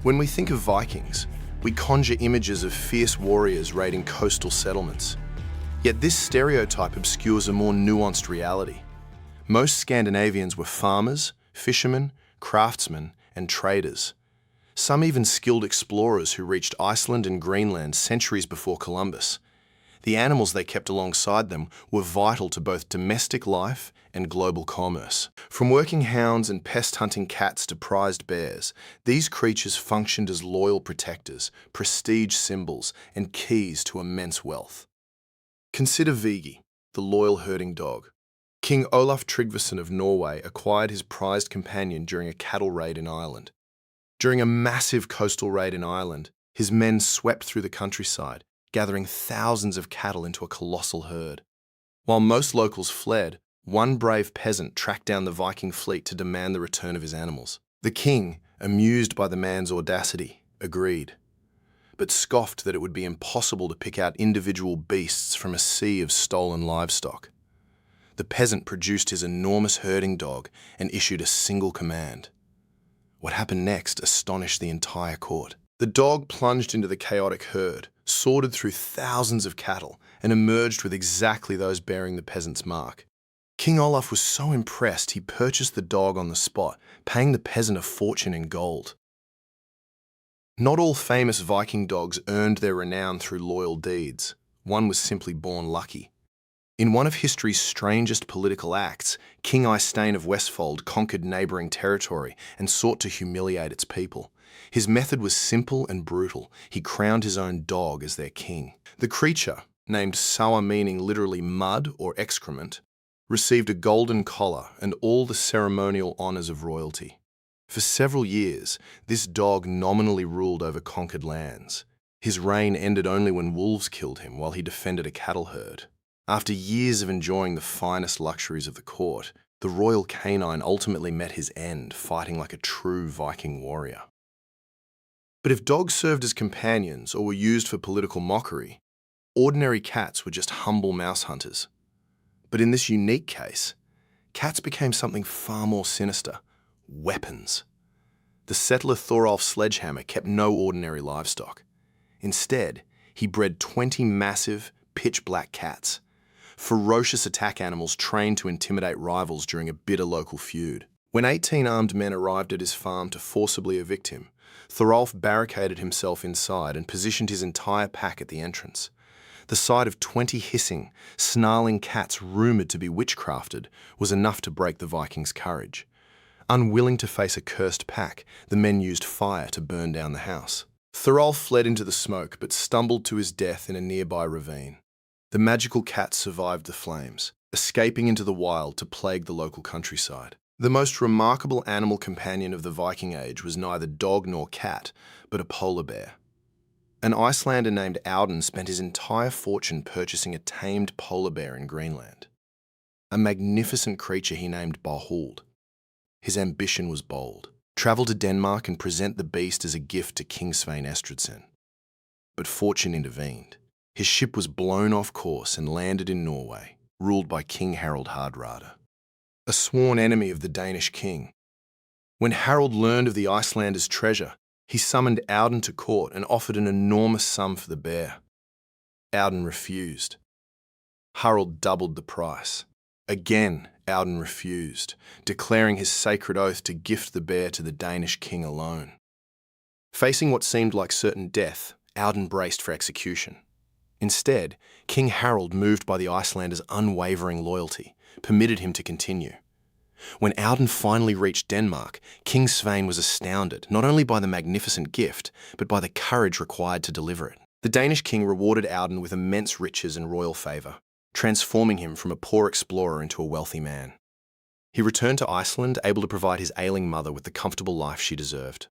When we think of Vikings, we conjure images of fierce warriors raiding coastal settlements. Yet this stereotype obscures a more nuanced reality. Most Scandinavians were farmers, fishermen, craftsmen, and traders. Some even skilled explorers who reached Iceland and Greenland centuries before Columbus. The animals they kept alongside them were vital to both domestic life and global commerce. From working hounds and pest-hunting cats to prized bears, these creatures functioned as loyal protectors, prestige symbols, and keys to immense wealth. Consider Viking, the loyal herding dog. King Olaf Tryggvason of Norway acquired his prized companion during a cattle raid in Ireland. During a massive coastal raid in Ireland, his men swept through the countryside, gathering thousands of cattle into a colossal herd. While most locals fled, one brave peasant tracked down the Viking fleet to demand the return of his animals. The king, amused by the man's audacity, agreed, but scoffed that it would be impossible to pick out individual beasts from a sea of stolen livestock. The peasant produced his enormous herding dog and issued a single command. What happened next astonished the entire court. The dog plunged into the chaotic herd, sorted through thousands of cattle, and emerged with exactly those bearing the peasant's mark. King Olaf was so impressed he purchased the dog on the spot, paying the peasant a fortune in gold. Not all famous Viking dogs earned their renown through loyal deeds. One was simply born lucky. In one of history's strangest political acts, King Eystein of Westfold conquered neighbouring territory and sought to humiliate its people. His method was simple and brutal. He crowned his own dog as their king. The creature, named Sawa, meaning literally mud or excrement, received a golden collar and all the ceremonial honours of royalty. For several years, this dog nominally ruled over conquered lands. His reign ended only when wolves killed him while he defended a cattle herd. After years of enjoying the finest luxuries of the court, the royal canine ultimately met his end, fighting like a true Viking warrior. But if dogs served as companions or were used for political mockery, ordinary cats were just humble mouse hunters. But in this unique case, cats became something far more sinister: weapons. The settler Thorolf's sledgehammer kept no ordinary livestock. Instead, he bred 20 massive, pitch-black cats, ferocious attack animals trained to intimidate rivals during a bitter local feud. When 18 armed men arrived at his farm to forcibly evict him, Thorolf barricaded himself inside and positioned his entire pack at the entrance. The sight of 20 hissing, snarling cats rumoured to be witchcrafted was enough to break the Vikings' courage. Unwilling to face a cursed pack, the men used fire to burn down the house. Thorolf fled into the smoke but stumbled to his death in a nearby ravine. The magical cat survived the flames, escaping into the wild to plague the local countryside. The most remarkable animal companion of the Viking Age was neither dog nor cat, but a polar bear. An Icelander named Audun spent his entire fortune purchasing a tamed polar bear in Greenland. A magnificent creature he named Barhold. His ambition was bold: travel to Denmark and present the beast as a gift to King Svein Estridsson. But fortune intervened. His ship was blown off course and landed in Norway, ruled by King Harald Hardrada, a sworn enemy of the Danish king. When Harald learned of the Icelander's treasure, he summoned Audun to court and offered an enormous sum for the bear. Audun refused. Harald doubled the price. Again, Audun refused, declaring his sacred oath to gift the bear to the Danish king alone. Facing what seemed like certain death, Audun braced for execution. Instead, King Harald, moved by the Icelander's unwavering loyalty, permitted him to continue. When Audun finally reached Denmark, King Svein was astounded not only by the magnificent gift, but by the courage required to deliver it. The Danish king rewarded Audun with immense riches and royal favour, transforming him from a poor explorer into a wealthy man. He returned to Iceland, able to provide his ailing mother with the comfortable life she deserved.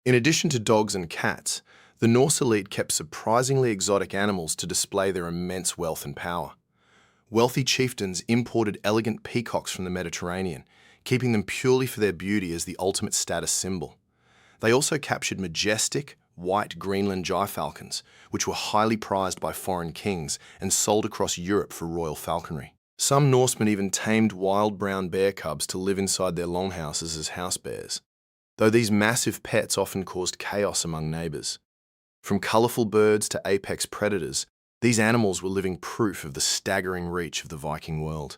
In addition to dogs and cats, the Norse elite kept surprisingly exotic animals to display their immense wealth and power. Wealthy chieftains imported elegant peacocks from the Mediterranean, keeping them purely for their beauty as the ultimate status symbol. They also captured majestic, white Greenland gyfalcons, which were highly prized by foreign kings and sold across Europe for royal falconry. Some Norsemen even tamed wild brown bear cubs to live inside their longhouses as house bears. though these massive pets often caused chaos among neighbours. From colourful birds to apex predators, these animals were living proof of the staggering reach of the Viking world.